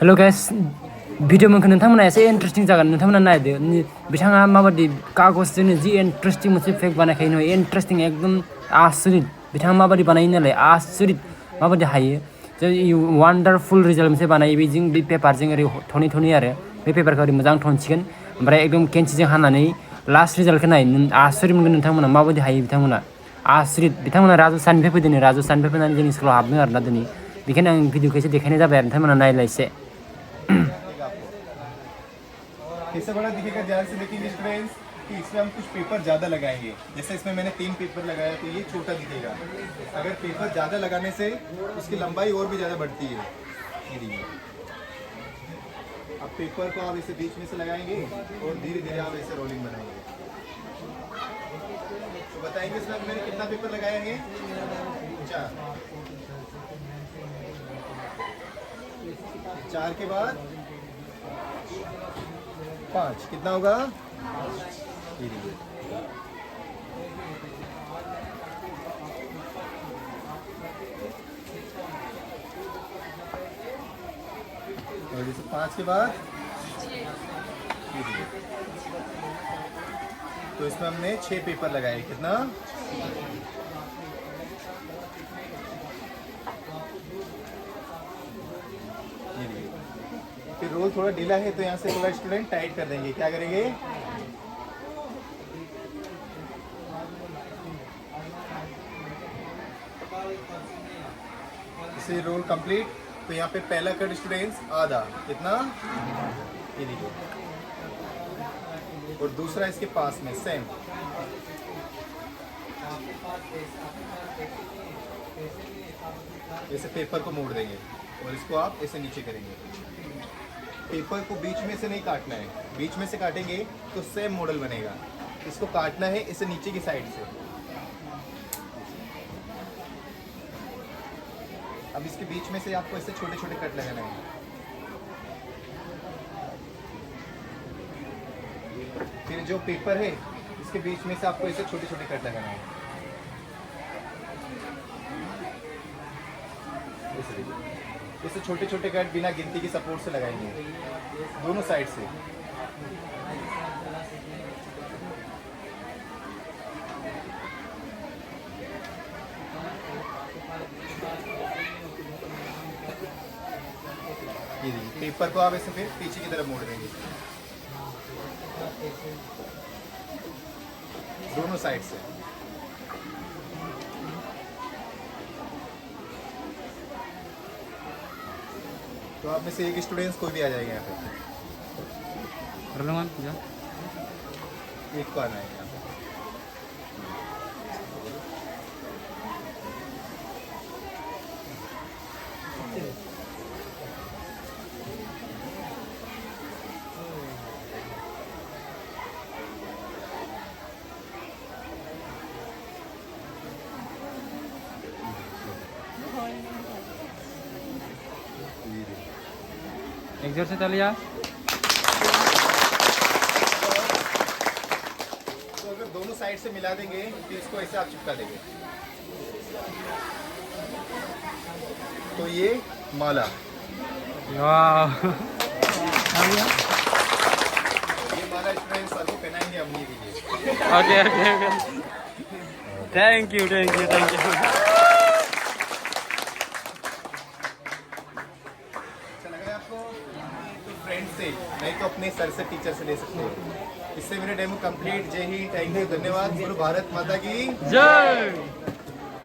Hello guys video मोनखौ नोंथांमोना एसे interesting जागोन नोंथांमोना नायदो बिथाङा माबादि कागजजोंनो जि इन्टारेस्टिं मोनसे फेक बानायखायो नङा इन्टारेस्टिं एकदम आसरित बिथाङा माबादि बानायो नालाय आसरित माबादि हायो वान्डारफुल रिजाल्ट मोनसे बानायो बेजों बे पेपारजों ओरै थनै थनै आरो बे पेपारखौ ओरै मोजां थनसिगोन ओमफ्राय एकदम केन्सिजों हानानै लास्ट रिजाल्टखौ नाय आसरित मोनगोन नोंथांमोना माबादि हायो बिथांमोना आसरित बिथांमोना राजस्थाननिफ्राय फैदों राजस्थाननिफ्राय फैनानै जोंनि स्कुलाव हाबदों आरोना दिनै बेखायनो आं भिडिअखौ एसे देखायनाय जाबाय आरो नोंथांमोना नायलाय एसे इससे बड़ा दिखेगा ध्यान से देखेंगे स्टूडेंट्स कि इसमें हम कुछ पेपर ज़्यादा लगाएंगे। जैसे इसमें मैंने 3 पेपर लगाया तो ये छोटा दिखेगा। अगर पेपर ज़्यादा लगाने से उसकी लंबाई और भी ज़्यादा बढ़ती है। ये देखिए, अब पेपर को आप इसे बीच में से लगाएंगे और धीरे धीरे आप ऐसे रोलिंग बनाएंगे। तो बताएंगे इसमें मैंने कितना पेपर लगाए हैं? 4 के बाद 5 कितना होगा? और जैसे 5 के बाद तो इसमें हमने 6 पेपर लगाए कितना? फिर रोल थोड़ा ढीला है तो यहाँ से थोड़ा स्टूडेंट टाइट कर देंगे। क्या करेंगे? इसे रोल कंप्लीट तो यहाँ पे पहला कट स्टूडेंट्स आधा कितना? ये देखिए, और दूसरा इसके पास में सेम। ऐसे पेपर को मोड़ देंगे और इसको आप ऐसे नीचे करेंगे। पेपर को बीच में से नहीं काटना है, बीच में से काटेंगे तो सेम मॉडल बनेगा। इसको काटना है इसे नीचे की साइड से। अब इसके बीच में से आपको ऐसे छोटे छोटे कट लगाना है। फिर जो पेपर है इसके बीच में से आपको ऐसे छोटे छोटे कट लगाना है। इसे छोटे छोटे कट बिना गिनती की सपोर्ट से लगाएंगे दोनों साइड से। ये देखिए, पेपर को आप ऐसे फिर पीछे की तरफ मोड़ देंगे दोनों साइड से। तो आप में से एक स्टूडेंट्स कोई भी आ जाएगा यहाँ पे, एक को आना है यहाँ पे। एक जोर से तालियां। तो अगर दोनों साइड से मिला देंगे तो इसको ऐसे आप चिपका देंगे तो ये माला। वाह ये माला स्टूडेंट्स सबको पहनाएंगे हम ये दीजिए। Okay okay okay thank you thank you thank you. Friend से नहीं तो अपने सर से टीचर से ले सकते हो। इससे मेरे डेमो कंप्लीट। जय हिंद, थैंक यू, धन्यवाद। गुरु भारत माता की जय।